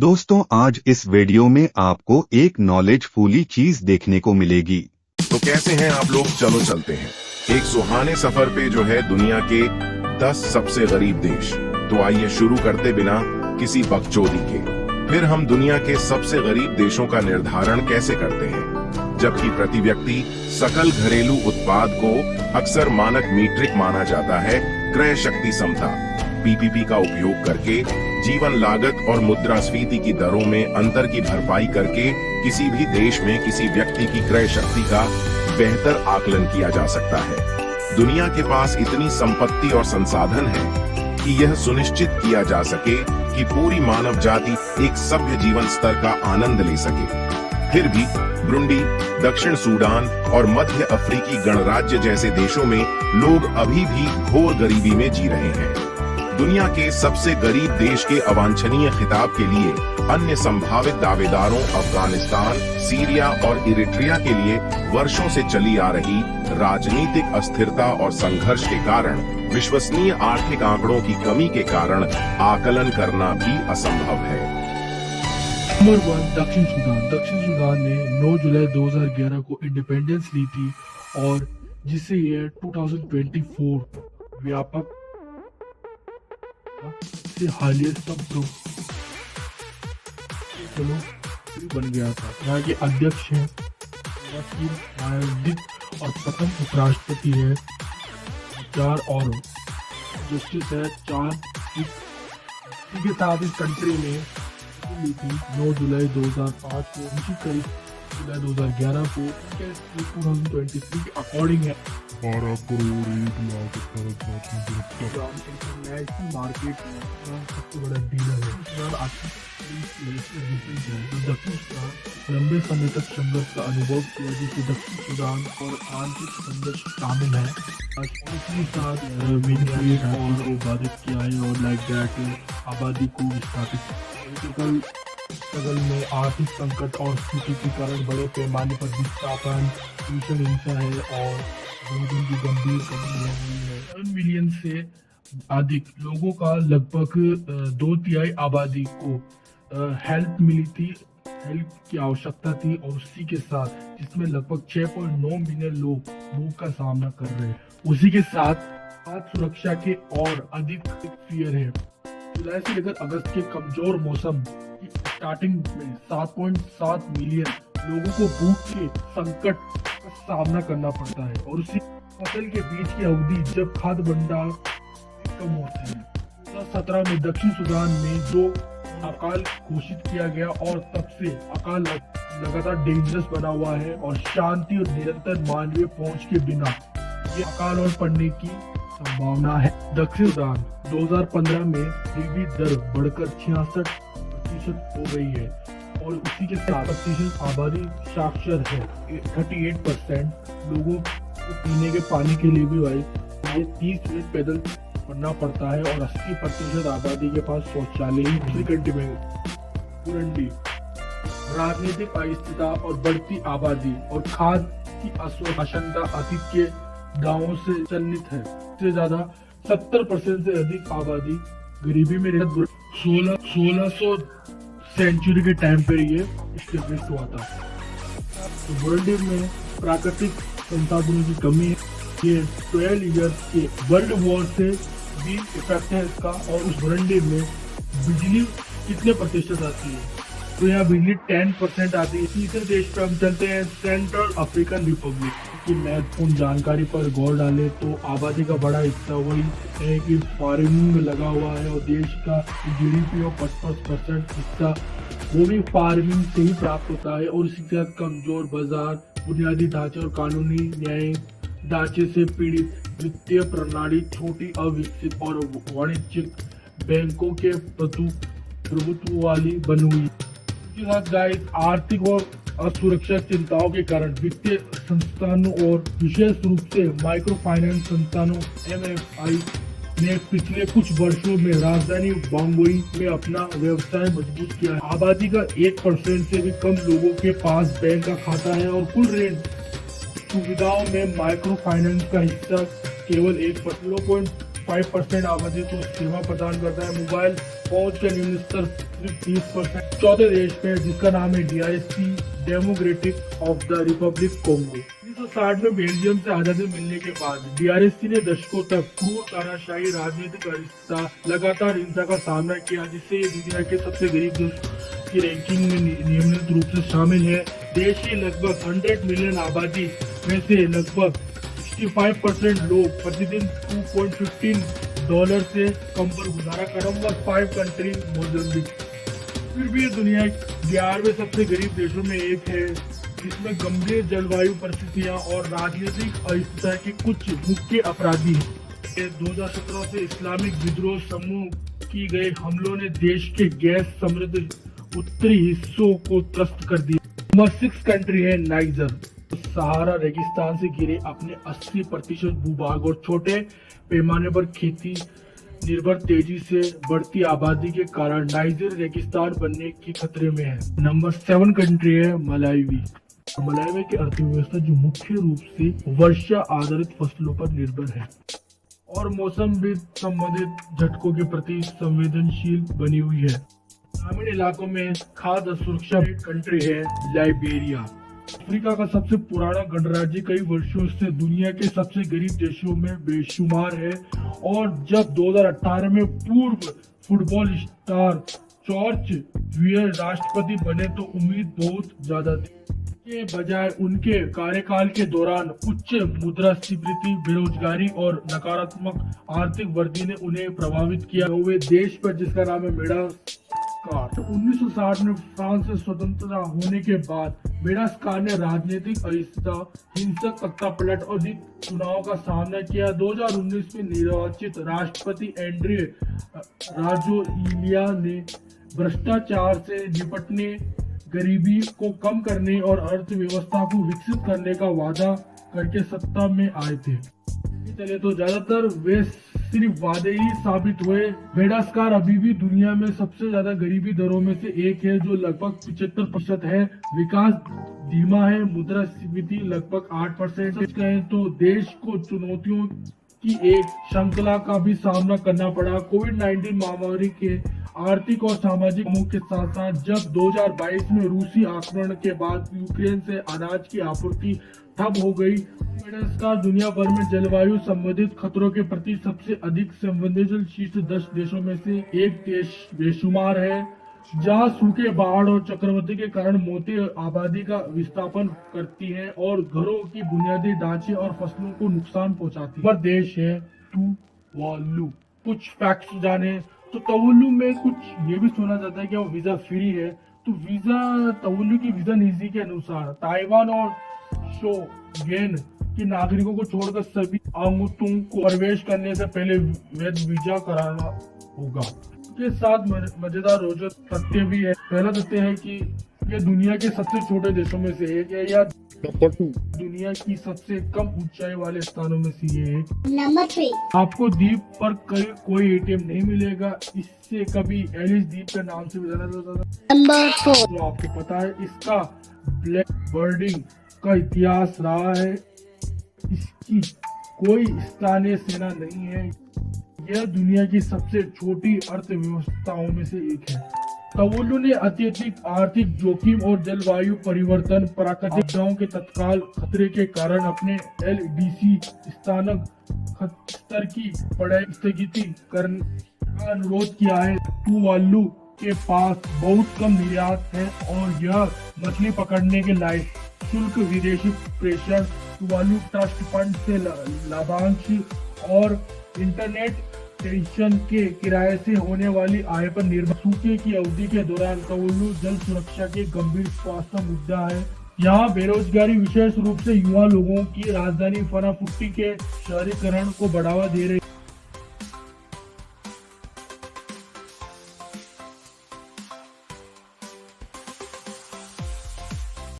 दोस्तों आज इस वीडियो में आपको एक नॉलेजफुली चीज देखने को मिलेगी। तो कैसे हैं आप लोग, चलो चलते हैं एक सुहाने सफर पे जो है दुनिया के 10 सबसे गरीब देश। तो आइए शुरू करते बिना किसी बकचोदी के। फिर हम दुनिया के सबसे गरीब देशों का निर्धारण कैसे करते हैं, जबकि प्रति व्यक्ति सकल घरेलू उत्पाद को अक्सर मानक मीट्रिक माना जाता है। क्रय शक्ति समता पीपीपी का उपयोग करके जीवन लागत और मुद्रास्फीति की दरों में अंतर की भरपाई करके किसी भी देश में किसी व्यक्ति की क्रय शक्ति का बेहतर आकलन किया जा सकता है। दुनिया के पास इतनी संपत्ति और संसाधन है कि यह सुनिश्चित किया जा सके कि पूरी मानव जाति एक सभ्य जीवन स्तर का आनंद ले सके। फिर भी ब्रुंडी, दक्षिण सूडान और मध्य अफ्रीकी गणराज्य जैसे देशों में लोग अभी भी घोर गरीबी में जी रहे हैं। दुनिया के सबसे गरीब देश के अवांछनीय खिताब के लिए अन्य संभावित दावेदारों अफगानिस्तान, सीरिया और इरिट्रिया के लिए वर्षों से चली आ रही राजनीतिक अस्थिरता और संघर्ष के कारण विश्वसनीय आर्थिक आंकड़ों की कमी के कारण आकलन करना भी असंभव है। नंबर 1, दक्षिण सूडान। दक्षिण सूडान ने 9 जुलाई 2011 को इंडिपेंडेंस ली थी और जिससे ये 2024 व्यापक से हालिया शब्दों बन गया था। यहाँ के अध्यक्ष हैं और प्रथम उपराष्ट्रपति है 4 और जस्टिस है 4। इसी के साथ इस कंट्री में ली थी 9 जुलाई 2005 को, इसी करीब जुलाई 2011 को 2023 के अकॉर्डिंग है 12 करोड़ 1 लाख इंटरनेशनल मार्केट में सबसे बड़ा डीलर है। दक्षिण सूडान लंबे समय तक संघर्ष का अनुभव किया, जिससे दक्षिण सूडान और आंतरिक संघर्ष शामिल है। इसके साथ और बाधित किया है और लाइक दैट आबादी को विस्थापित स्ट्रगल में आर्थिक संकट और स्थिति के कारण बड़े पैमाने पर विस्थापन, भीषण हिंसा है और भोजन की गंभीर कमी है। 7 मिलियन से अधिक लोगों का लगभग 2/3 आबादी को हेल्प मिली थी, हेल्प की आवश्यकता थी और उसी के साथ जिसमें लगभग 6.9 मिलियन लोग भूख का सामना कर रहे हैं। उसी के साथ सुरक्षा के और अधिक फियर है। जुलाई से लेकर अगस्त के कमजोर मौसम की स्टार्टिंग में 7.7 मिलियन लोगों को भूख के संकट का सामना करना पड़ता है और उसी फसल के बीच की अवधि जब खाद्य भंडार कम होते हैं। 2017 में दक्षिण सूडान में 2 अकाल घोषित किया गया और तब से अकाल लगातार डेंजरस बना हुआ है और शांति और निरंतर मानवीय पहुंच के बिना ये अकाल और पड़ने की संभावना है। दक्षिण सूडान 2015 में गरीबी दर बढ़कर 66% हो गई है और उसी के साथ प्रतिशत आबादी साक्षर है। 38% लोगों को पीने के पानी के लिए भी भाई 30 मिनट पैदल पढ़ना पड़ता है और 80% आबादी के पास शौचालय ही कंट्री में। बुरुंडी राजनीतिक अस्थिरता और बढ़ती आबादी और खाद्य की आशंका अतीत के गांवों से चलनित है। सबसे ज्यादा 70% से अधिक आबादी गरीबी में 1600 सेंचुरी के टाइम पर ये स्टेब्लिश हुआ था। तो बुरुंडी में प्राकृतिक संसाधनों की कमी है। ये 12 ईयर्स के वर्ल्ड वॉर से भी इफेक्ट है इसका। और उस बुरुंडी में बिजली कितने प्रतिशत आती है, तो यहाँ बिजली 10% आती है। तीसरे देश पे हम चलते हैं सेंट्रल अफ्रीकन रिपब्लिक की महत्वपूर्ण जानकारी पर गौर डालें तो आबादी का बड़ा हिस्सा वही है कि फार्मिंग में लगा हुआ है और देश का जीडीपी और 55% हिस्सा वो भी फार्मिंग से ही प्राप्त होता है। और इसी के साथ कमजोर बाजार, बुनियादी ढांचे और कानूनी न्याय ढांचे से पीड़ित वित्तीय प्रणाली, छोटी अविकसित और वाणिज्यिक बैंकों के प्रभुत्व वाली बनी हुई। इसके साथ गाइस आर्थिक और असुरक्षा चिंताओं के कारण वित्तीय संस्थानों और विशेष रूप से माइक्रो फाइनेंस संस्थानों MFI ने पिछले कुछ वर्षों में राजधानी बांगोई में अपना व्यवसाय मजबूत किया है। आबादी का 1% से भी कम लोगों के पास बैंक का खाता है और कुल ऋण सुविधाओं में माइक्रो फाइनेंस का हिस्सा केवल 1% 65% आबादी को सेवा प्रदान करता है। मोबाइल पहुंच का निम्न स्तर सिर्फ 30%। चौथे देश पे जिसका नाम है DRC, democratic of the Republic Congo. 1960 में बेल्जियम से आजादी मिलने के बाद DRC ने दशकों तक क्रूर तानाशाही, राजनीतिक अरिस्ता, लगातार हिंसा का सामना किया, जिससे ये दुनिया के सबसे गरीब देश की रैंकिंग में नियमित रूप से शामिल है। देश की लगभग 100 मिलियन आबादी में से लगभग 65% लोग प्रतिदिन $2.15 से कम पर गुजारा कर। Number 5 country Mozambique. फिर भी ये दुनिया 11वें सबसे गरीब देशों में एक है, जिसमें गंभीर जलवायु परिस्थितियां और राजनीतिक अस्थिरता के कुछ मुख्य अपराधी हैं। 2017 से इस्लामिक विद्रोह समूह की गए हमलों ने देश के गैस समृद्ध उत्तरी हिस्सों को त्रस्त कर दिया। नंबर 6 कंट्री है नाइजर। सहारा रेगिस्तान से घिरे अपने 80% भूभाग और छोटे पैमाने पर खेती निर्भर तेजी से बढ़ती आबादी के कारण नाइजर रेगिस्तान बनने के खतरे में है। नंबर 7 कंट्री है मलावी। मलावी की अर्थव्यवस्था जो मुख्य रूप से वर्षा आधारित फसलों पर निर्भर है और मौसम भी संबंधित झटकों के प्रति संवेदनशील बनी हुई है। ग्रामीण इलाकों में खाद्य सुरक्षा कंट्री है लाइबेरिया। अफ्रीका का सबसे पुराना गणराज्य कई वर्षों से दुनिया के सबसे गरीब देशों में बेशुमार है और जब 2018 में पूर्व फुटबॉल स्टार जॉर्ज वियर राष्ट्रपति बने तो उम्मीद बहुत ज्यादा थी। के बजाय उनके कार्यकाल के दौरान उच्च मुद्रास्फीति, बेरोजगारी और नकारात्मक आर्थिक वृद्धि ने उन्हें प्रभावित किया हुए देश पर जिसका नाम है मेडागास्कार। 1960 में फ्रांस से स्वतंत्रता होने के बाद मेडागास्कार ने राजनीतिक अस्थिरता, हिंसक तख्तापलट और चुनाव का सामना किया। 2019 में निर्वाचित राष्ट्रपति एंड्रे राजोइलिया ने भ्रष्टाचार से निपटने, गरीबी को कम करने और अर्थव्यवस्था को विकसित करने का वादा करके सत्ता में आए थे। चले तो ज्यादातर वे सिर्फ वादे ही साबित हुए। मेडागास्कार अभी भी दुनिया में सबसे ज्यादा गरीबी दरों में से एक है, जो लगभग 75% है। विकास धीमा है, मुद्रास्फीति लगभग 8% है। तो देश को चुनौतियों की एक श्रृंखला का भी सामना करना पड़ा। कोविड-19 महामारी के आर्थिक और सामाजिक मुद्दों के साथ साथ जब 2022 में रूसी आक्रमण के बाद यूक्रेन से अनाज की आपूर्ति ठप हो गई। मेडागास्कार दुनिया भर में जलवायु संबंधित खतरों के प्रति सबसे अधिक संवेदनशील शीर्ष 10 देशों में से एक देश बेशुमार है, जहां सूखे, बाढ़ और चक्रवाती के कारण मौतें आबादी का विस्थापन करती हैं और घरों की बुनियादी ढांचे और फसलों को नुकसान पहुंचाती है। देश है तुवालू। कुछ फैक्ट्स जाने तो तुवालू में कुछ ये भी सुना जाता है कि वो वीजा फ्री है। तो तुवालू की वीजा नीति के अनुसार ताइवान और शोगेन के नागरिकों को छोड़कर सभी आगंतुकों को प्रवेश करने से पहले वैध वीजा कराना होगा। के साथ मजेदार रोचक तथ्य भी है। पहला तथ्य है कि ये दुनिया के सबसे छोटे देशों में से एक है, या दुनिया की सबसे कम ऊंचाई वाले स्थानों में से ये है। नंबर 3 आपको द्वीप पर कोई ATM नहीं मिलेगा। इससे कभी एलिस द्वीप के नाम से भी जाना जाता था। नंबर 4 तो आपको पता है इसका ब्लैक बर्डिंग का इतिहास रहा है। इसकी कोई स्थानीय सेना नहीं है। यह दुनिया की सबसे छोटी अर्थव्यवस्थाओं में से एक है। तुवालू ने अत्यधिक आर्थिक जोखिम और जलवायु परिवर्तन, प्राकृतिक आपदाओं के तत्काल खतरे के कारण अपने LDC स्थानक स्तर की पढ़ाई स्थगित करने का अनुरोध किया है। तुवालू के पास बहुत कम निर्यात है और यह मछली पकड़ने के लायक शुल्क, विदेशी प्रेषण, तुवालू ट्रस्ट फंड से लाभांश और इंटरनेट टेंशन के किराए से होने वाली आय पर निर्भर। सूखे की अवधि के दौरान तुवालू जल सुरक्षा के गंभीर स्वास्थ्य मुद्दा है। यहाँ बेरोजगारी विशेष रूप से युवा लोगों की राजधानी फनाफुटी के शहरीकरण को बढ़ावा दे रही